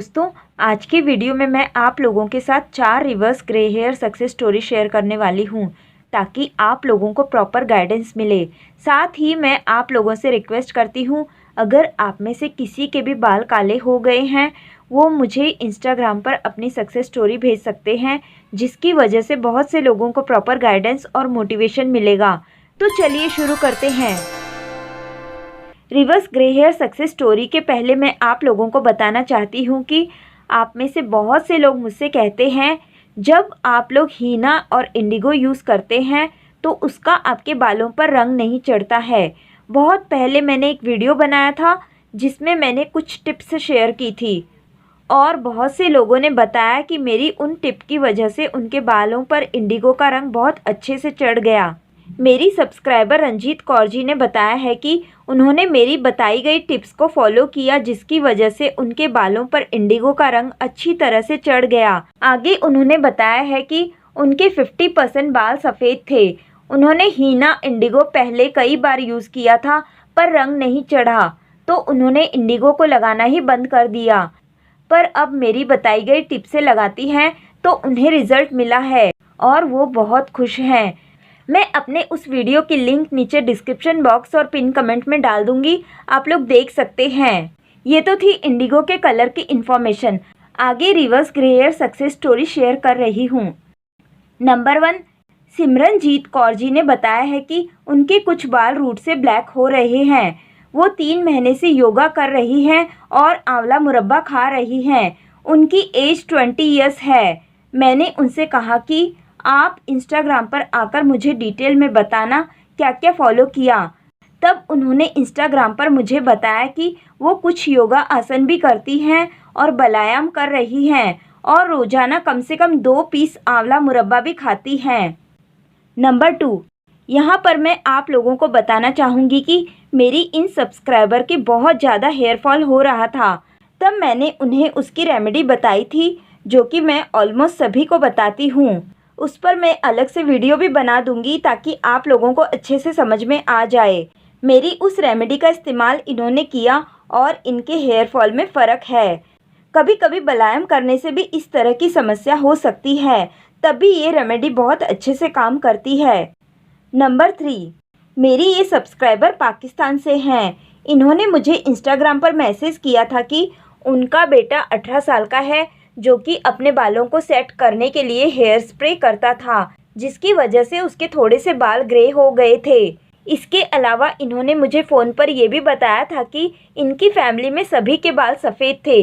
दोस्तों, आज की वीडियो में मैं आप लोगों के साथ 4 reverse grey hair success story share करने वाली हूं, ताकि आप लोगों को प्रॉपर गाइडेंस मिले। साथ ही मैं आप लोगों से रिक्वेस्ट करती हूं, अगर आप में से किसी के भी बाल काले हो गए हैं, वो मुझे इंस्टाग्राम पर अपनी सक्सेस स्टोरी भेज सकते हैं, जिसकी वजह से बहुत से लोगों को प्रॉपर गाइडेंस और मोटिवेशन मिलेगा। तो चलिए शुरू करते हैं। Reverse grey hair success story के पहले मैं आप लोगों को बताना चाहती हूँ कि आप में से बहुत से लोग मुझसे कहते हैं, जब आप लोग हीना और इंडिगो यूज़ करते हैं तो उसका आपके बालों पर रंग नहीं चढ़ता है। बहुत पहले मैंने एक वीडियो बनाया था जिसमें मैंने कुछ टिप्स शेयर की थी और बहुत से लोगों ने बताया कि मेरी उन टिप की वजह से उनके बालों पर इंडिगो का रंग बहुत अच्छे से चढ़ गया। मेरी सब्सक्राइबर रंजीत कौर जी ने बताया है कि उन्होंने मेरी बताई गई टिप्स को फॉलो किया, जिसकी वजह से उनके बालों पर इंडिगो का रंग अच्छी तरह से चढ़ गया। आगे उन्होंने बताया है कि उनके 50% बाल सफ़ेद थे। उन्होंने हीना इंडिगो पहले कई बार यूज़ किया था पर रंग नहीं चढ़ा, तो उन्होंने इंडिगो को लगाना ही बंद कर दिया। पर अब मेरी बताई गई टिप से लगाती हैं तो उन्हें रिजल्ट मिला है और वो बहुत खुश हैं। मैं अपने उस वीडियो की लिंक नीचे डिस्क्रिप्शन बॉक्स और पिन कमेंट में डाल दूंगी, आप लोग देख सकते हैं। ये तो थी इंडिगो के कलर की इन्फॉर्मेशन। आगे reverse grey hair success story share कर रही हूँ। नंबर 1, सिमरनजीत कौर जी ने बताया है कि उनके कुछ बाल रूट से ब्लैक हो रहे हैं। वो 3 महीने से योगा कर रही हैं और आंवला मुरब्बा खा रही हैं। उनकी एज 20 ईयर्स है। मैंने उनसे कहा कि आप इंस्टाग्राम पर आकर मुझे डिटेल में बताना क्या क्या फॉलो किया। तब उन्होंने इंस्टाग्राम पर मुझे बताया कि वो कुछ योगा आसन भी करती हैं और व्यायाम कर रही हैं और रोज़ाना कम से कम 2 पीस आंवला मुरब्बा भी खाती हैं। नंबर 2, यहाँ पर मैं आप लोगों को बताना चाहूँगी कि मेरी इन सब्सक्राइबर की बहुत ज़्यादा हेयर फॉल हो रहा था। तब मैंने उन्हें उसकी रेमेडी बताई थी, जो कि मैं ऑलमोस्ट सभी को बताती हूँ। उस पर मैं अलग से वीडियो भी बना दूंगी ताकि आप लोगों को अच्छे से समझ में आ जाए। मेरी उस रेमेडी का इस्तेमाल इन्होंने किया और इनके हेयर फॉल में फ़र्क है। कभी कभी व्यायाम करने से भी इस तरह की समस्या हो सकती है, तभी ये रेमेडी बहुत अच्छे से काम करती है। नंबर 3, मेरी ये सब्सक्राइबर पाकिस्तान से हैं। इन्होंने मुझे इंस्टाग्राम पर मैसेज किया था कि उनका बेटा 18 साल का है, जो कि अपने बालों को सेट करने के लिए हेयर स्प्रे करता था, जिसकी वजह से उसके थोड़े से बाल ग्रे हो गए थे। इसके अलावा इन्होंने मुझे फ़ोन पर यह भी बताया था कि इनकी फैमिली में सभी के बाल सफ़ेद थे।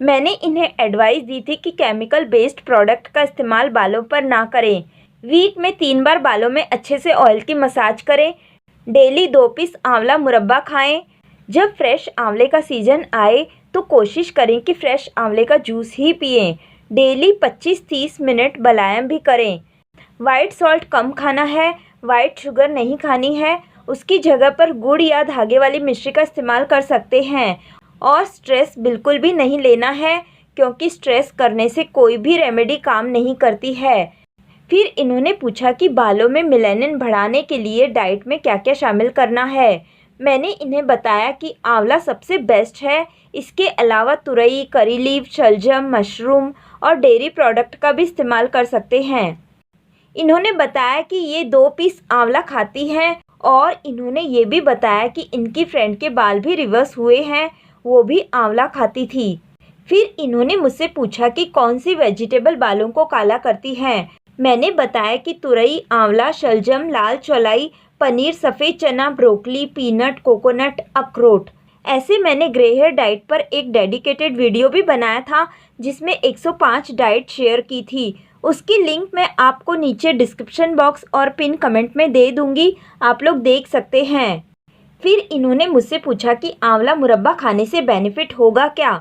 मैंने इन्हें एडवाइस दी थी कि केमिकल बेस्ड प्रोडक्ट का इस्तेमाल बालों पर ना करें। वीक में 3 बार बालों में अच्छे से ऑयल की मसाज करें। डेली 2 पीस आंवला मुरब्बा खाएं। जब फ्रेश आंवले का सीज़न आए तो कोशिश करें कि फ्रेश आंवले का जूस ही पिएं। डेली 25-30 मिनट व्यायाम भी करें। वाइट सॉल्ट कम खाना है, वाइट शुगर नहीं खानी है। उसकी जगह पर गुड़ या धागे वाली मिश्री का इस्तेमाल कर सकते हैं। और स्ट्रेस बिल्कुल भी नहीं लेना है, क्योंकि स्ट्रेस करने से कोई भी रेमेडी काम नहीं करती है। फिर इन्होंने पूछा कि बालों में मेलानिन बढ़ाने के लिए डाइट में क्या क्या शामिल करना है। मैंने इन्हें बताया कि आंवला सबसे बेस्ट है। इसके अलावा तुरई, करी लीफ, शलजम, मशरूम और डेयरी प्रोडक्ट का भी इस्तेमाल कर सकते हैं। इन्होंने बताया कि ये 2 पीस आंवला खाती हैं और इन्होंने ये भी बताया कि इनकी फ्रेंड के बाल भी रिवर्स हुए हैं, वो भी आंवला खाती थी। फिर इन्होंने मुझसे पूछा कि कौन सी वेजिटेबल बालों को काला करती हैं। मैंने बताया कि तुरई, आंवला, शलजम, लाल चौलाई, पनीर, सफ़ेद चना, ब्रोकली, पीनट, कोकोनट, अखरोट। ऐसे मैंने ग्रे हेयर डाइट पर एक डेडिकेटेड वीडियो भी बनाया था, जिसमें 105 डाइट शेयर की थी। उसकी लिंक मैं आपको नीचे डिस्क्रिप्शन बॉक्स और पिन कमेंट में दे दूंगी, आप लोग देख सकते हैं। फिर इन्होंने मुझसे पूछा कि आंवला मुरब्बा खाने से बेनिफिट होगा क्या,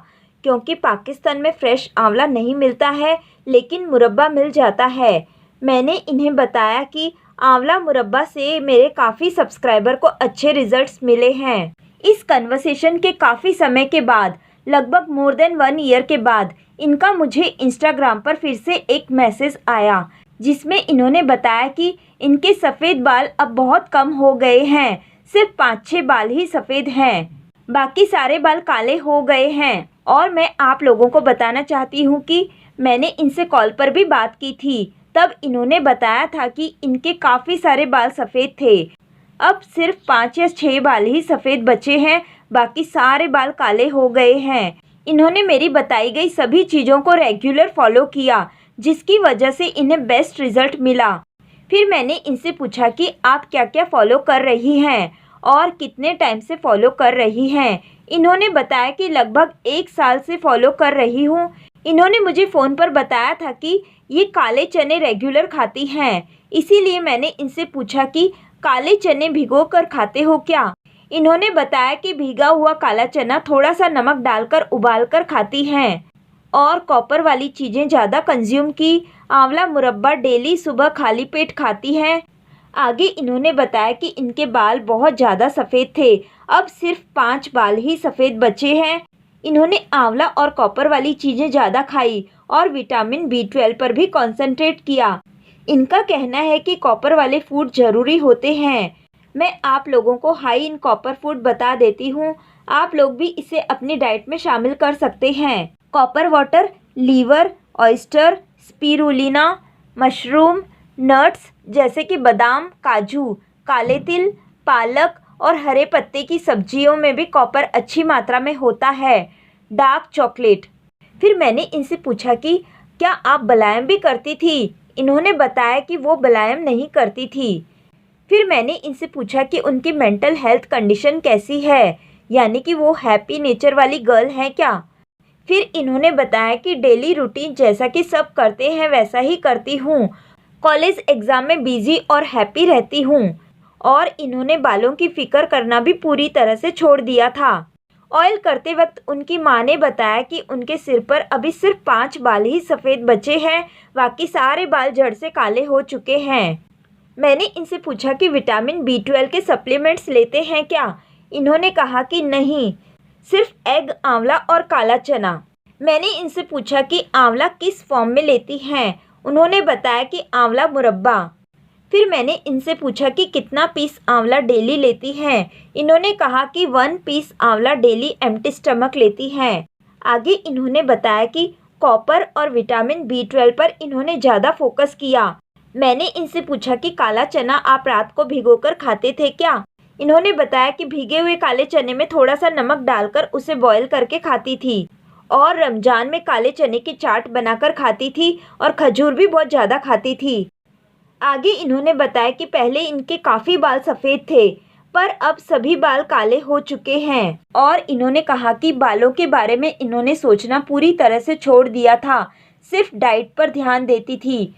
क्योंकि पाकिस्तान में फ्रेश आंवला नहीं मिलता है, लेकिन मुरब्बा मिल जाता है। मैंने इन्हें बताया कि आंवला मुरब्बा से मेरे काफ़ी सब्सक्राइबर को अच्छे रिजल्ट्स मिले हैं। इस कन्वर्सेशन के काफ़ी समय के बाद, लगभग मोर देन 1 ईयर के बाद, इनका मुझे इंस्टाग्राम पर फिर से एक मैसेज आया, जिसमें इन्होंने बताया कि इनके सफ़ेद बाल अब बहुत कम हो गए हैं, सिर्फ 5-6 बाल ही सफ़ेद हैं। बाकी सारे बाल काले हो गए हैं। और मैं आप लोगों को बताना चाहती हूँ कि मैंने इनसे कॉल पर भी बात की थी, तब इन्होंने बताया था कि इनके काफ़ी सारे बाल सफ़ेद थे। अब सिर्फ 5 या 6 बाल ही सफ़ेद बचे हैं, बाकी सारे बाल काले हो गए हैं। इन्होंने मेरी बताई गई सभी चीज़ों को रेगुलर फॉलो किया, जिसकी वजह से इन्हें बेस्ट रिज़ल्ट मिला। फिर मैंने इनसे पूछा कि आप क्या क्या फॉलो कर रही हैं और कितने टाइम से फॉलो कर रही हैं। इन्होंने बताया कि लगभग 1 साल से फॉलो कर रही हूँ। इन्होंने मुझे फ़ोन पर बताया था कि ये काले चने रेगुलर खाती हैं, इसीलिए मैंने इनसे पूछा कि काले चने भिगो कर खाते हो क्या। इन्होंने बताया कि भीगा हुआ काला चना थोड़ा सा नमक डालकर उबाल कर खाती हैं और कॉपर वाली चीज़ें ज़्यादा कंज्यूम की। आंवला मुरब्बा डेली सुबह खाली पेट खाती हैं। आगे इन्होंने बताया कि इनके बाल बहुत ज़्यादा सफ़ेद थे, अब सिर्फ 5 बाल ही सफ़ेद बचे हैं। इन्होंने आंवला और कॉपर वाली चीज़ें ज़्यादा खाई और विटामिन B12 पर भी कंसंट्रेट किया। इनका कहना है कि कॉपर वाले फूड ज़रूरी होते हैं। मैं आप लोगों को हाई इन कॉपर फूड बता देती हूँ, आप लोग भी इसे अपनी डाइट में शामिल कर सकते हैं। Copper water, liver, oyster, spirulina, mushroom, nuts जैसे कि बादाम, काजू, काले तिल, पालक और हरे पत्ते की सब्जियों में भी कॉपर अच्छी मात्रा में होता है। Dark chocolate. फिर मैंने इनसे पूछा कि क्या आप व्यायाम भी करती थी। इन्होंने बताया कि वो व्यायाम नहीं करती थी। फिर मैंने इनसे पूछा कि उनकी मेंटल हेल्थ कंडीशन कैसी है, यानी कि वो हैप्पी नेचर वाली गर्ल हैं क्या। फिर इन्होंने बताया कि डेली रूटीन जैसा कि सब करते हैं वैसा ही करती हूँ। कॉलेज एग्ज़ाम में बिजी और हैप्पी रहती हूँ। और इन्होंने बालों की फ़िक्र करना भी पूरी तरह से छोड़ दिया था। ऑयल करते वक्त उनकी माँ ने बताया कि उनके सिर पर अभी सिर्फ 5 बाल ही सफ़ेद बचे हैं, बाकी सारे बाल जड़ से काले हो चुके हैं। मैंने इनसे पूछा कि विटामिन B12 के सप्लीमेंट्स लेते हैं क्या। इन्होंने कहा कि नहीं, सिर्फ एग, आंवला और काला चना। मैंने इनसे पूछा कि आंवला किस फॉर्म में लेती हैं। उन्होंने बताया कि आंवला मुरब्बा। फिर मैंने इनसे पूछा कि कितना पीस आंवला डेली लेती हैं। इन्होंने कहा कि 1 पीस आंवला डेली एम्प्टी स्टमक लेती हैं। आगे इन्होंने बताया कि कॉपर और विटामिन B12 पर इन्होंने ज़्यादा फोकस किया। मैंने इनसे पूछा कि काला चना आप रात को भिगोकर खाते थे क्या। इन्होंने बताया कि भीगे हुए काले चने में थोड़ा सा नमक डालकर उसे बॉयल करके खाती थी और रमज़ान में काले चने की चाट बनाकर खाती थी और खजूर भी बहुत ज़्यादा खाती थी। आगे इन्होंने बताया कि पहले इनके काफ़ी बाल सफ़ेद थे, पर अब सभी बाल काले हो चुके हैं। और इन्होंने कहा कि बालों के बारे में इन्होंने सोचना पूरी तरह से छोड़ दिया था, सिर्फ डाइट पर ध्यान देती थी।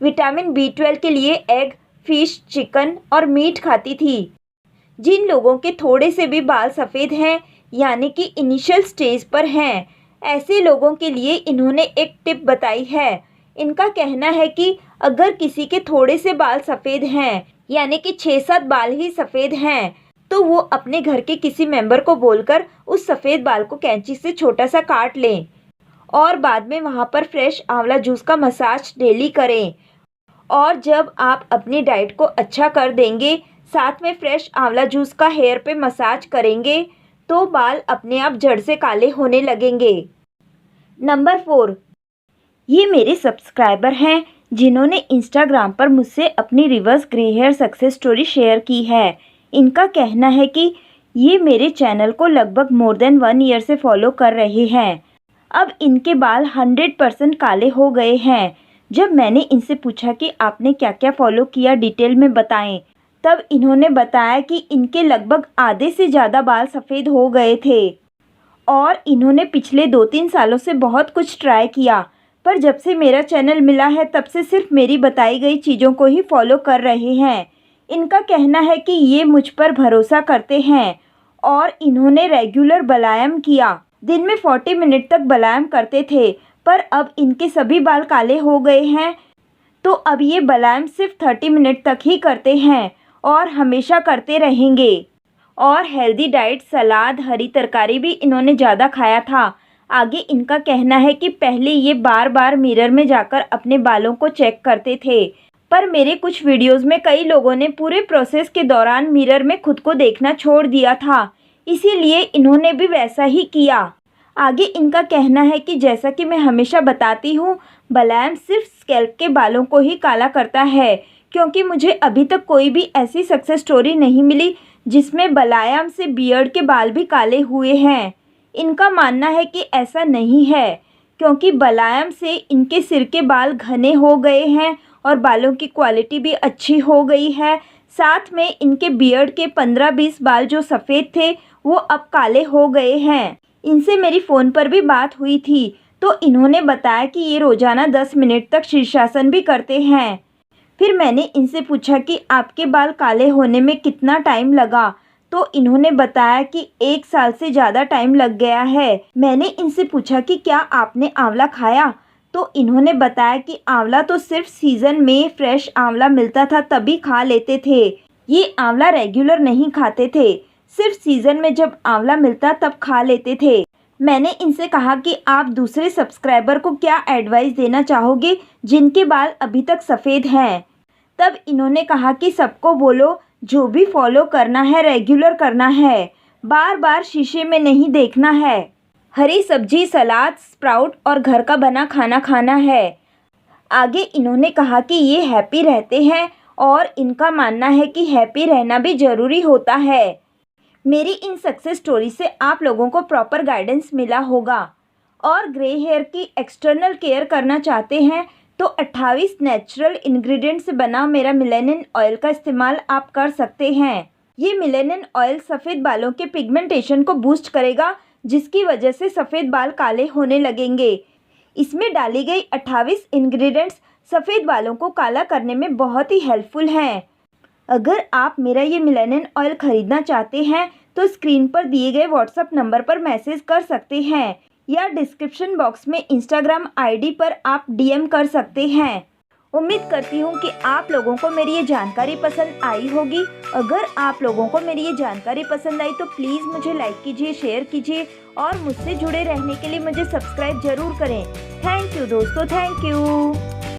विटामिन B12 के लिए एग, फिश, चिकन और मीट खाती थी। जिन लोगों के थोड़े से भी बाल सफ़ेद हैं, यानी कि इनिशियल स्टेज पर हैं, ऐसे लोगों के लिए इन्होंने एक टिप बताई है। इनका कहना है कि अगर किसी के थोड़े से बाल सफ़ेद हैं, यानी कि 6-7 बाल ही सफ़ेद हैं, तो वो अपने घर के किसी मेंबर को बोलकर उस सफ़ेद बाल को कैंची से छोटा सा काट लें और बाद में वहाँ पर फ्रेश आंवला जूस का मसाज डेली करें। और जब आप अपनी डाइट को अच्छा कर देंगे, साथ में फ्रेश आंवला जूस का हेयर पे मसाज करेंगे, तो बाल अपने आप जड़ से काले होने लगेंगे। नंबर 4, ये मेरे सब्सक्राइबर हैं जिन्होंने इंस्टाग्राम पर मुझसे अपनी reverse grey hair success story share की है। इनका कहना है कि ये मेरे चैनल को लगभग मोर देन 1 ईयर से फॉलो कर रहे हैं। अब इनके बाल 100% काले हो गए हैं। जब मैंने इनसे पूछा कि आपने क्या क्या फॉलो किया, डिटेल में बताएं, तब इन्होंने बताया कि इनके लगभग आधे से ज़्यादा बाल सफ़ेद हो गए थे और इन्होंने पिछले 2-3 सालों से बहुत कुछ ट्राई किया, पर जब से मेरा चैनल मिला है तब से सिर्फ मेरी बताई गई चीज़ों को ही फॉलो कर रहे हैं। इनका कहना है कि ये मुझ पर भरोसा करते हैं और इन्होंने रेगुलर व्यायाम किया। दिन में 40 मिनट तक व्यायाम करते थे, पर अब इनके सभी बाल काले हो गए हैं, तो अब ये व्यायाम सिर्फ 30 मिनट तक ही करते हैं और हमेशा करते रहेंगे। और हेल्दी डाइट, सलाद, हरी तरकारी भी इन्होंने ज़्यादा खाया था। आगे इनका कहना है कि पहले ये बार बार मिरर में जाकर अपने बालों को चेक करते थे, पर मेरे कुछ वीडियोस में कई लोगों ने पूरे प्रोसेस के दौरान मिरर में खुद को देखना छोड़ दिया था। इसीलिए इन्होंने भी वैसा ही किया। आगे इनका कहना है कि जैसा कि मैं हमेशा बताती हूँ, बलायम सिर्फ स्कैल्प के बालों को ही काला करता है, क्योंकि मुझे अभी तक कोई भी ऐसी सक्सेस स्टोरी नहीं मिली जिसमें बलायम से बियर्ड के बाल भी काले हुए हैं। इनका मानना है कि ऐसा नहीं है, क्योंकि बलायम से इनके सिर के बाल घने हो गए हैं और बालों की क्वालिटी भी अच्छी हो गई है। साथ में इनके बियर्ड के 15-20 बाल जो सफ़ेद थे वो अब काले हो गए हैं। इनसे मेरी फ़ोन पर भी बात हुई थी, तो इन्होंने बताया कि ये रोज़ाना 10 मिनट तक शीर्षासन भी करते हैं। फिर मैंने इनसे पूछा कि आपके बाल काले होने में कितना टाइम लगा, तो इन्होंने बताया कि 1 साल से ज़्यादा टाइम लग गया है। मैंने इनसे पूछा कि क्या आपने आंवला खाया, तो इन्होंने बताया कि आंवला तो सिर्फ सीज़न में फ्रेश आंवला मिलता था तभी खा लेते थे। ये आंवला रेगुलर नहीं खाते थे, सिर्फ सीज़न में जब आंवला मिलता तब खा लेते थे। मैंने इनसे कहा कि आप दूसरे सब्सक्राइबर को क्या एडवाइस देना चाहोगे जिनके बाल अभी तक सफ़ेद हैं। तब इन्होंने कहा कि सबको बोलो जो भी फॉलो करना है रेगुलर करना है, बार बार शीशे में नहीं देखना है, हरी सब्जी, सलाद, स्प्राउट और घर का बना खाना खाना है। आगे इन्होंने कहा कि ये हैप्पी रहते हैं और इनका मानना है कि हैप्पी रहना भी ज़रूरी होता है। मेरी इन सक्सेस स्टोरी से आप लोगों को प्रॉपर गाइडेंस मिला होगा और ग्रे हेयर की एक्सटर्नल केयर करना चाहते हैं तो 28 नेचुरल इंग्रेडिएंट से बना मेरा मिलेनिन ऑयल का इस्तेमाल आप कर सकते हैं। ये मिलेनिन ऑयल सफ़ेद बालों के पिगमेंटेशन को बूस्ट करेगा, जिसकी वजह से सफ़ेद बाल काले होने लगेंगे। इसमें डाली गई 28 इंग्रेडिएंट्स सफ़ेद बालों को काला करने में बहुत ही हेल्पफुल हैं। अगर आप मेरा ये मिलेनिन ऑयल ख़रीदना चाहते हैं तो स्क्रीन पर दिए गए व्हाट्सएप नंबर पर मैसेज कर सकते हैं या डिस्क्रिप्शन बॉक्स में इंस्टाग्राम आईडी पर आप डीएम कर सकते हैं। उम्मीद करती हूँ कि आप लोगों को मेरी ये जानकारी पसंद आई होगी। अगर आप लोगों को मेरी ये जानकारी पसंद आई तो प्लीज़ मुझे लाइक कीजिए, शेयर कीजिए और मुझसे जुड़े रहने के लिए मुझे सब्सक्राइब ज़रूर करें। थैंक यू दोस्तों, थैंक यू।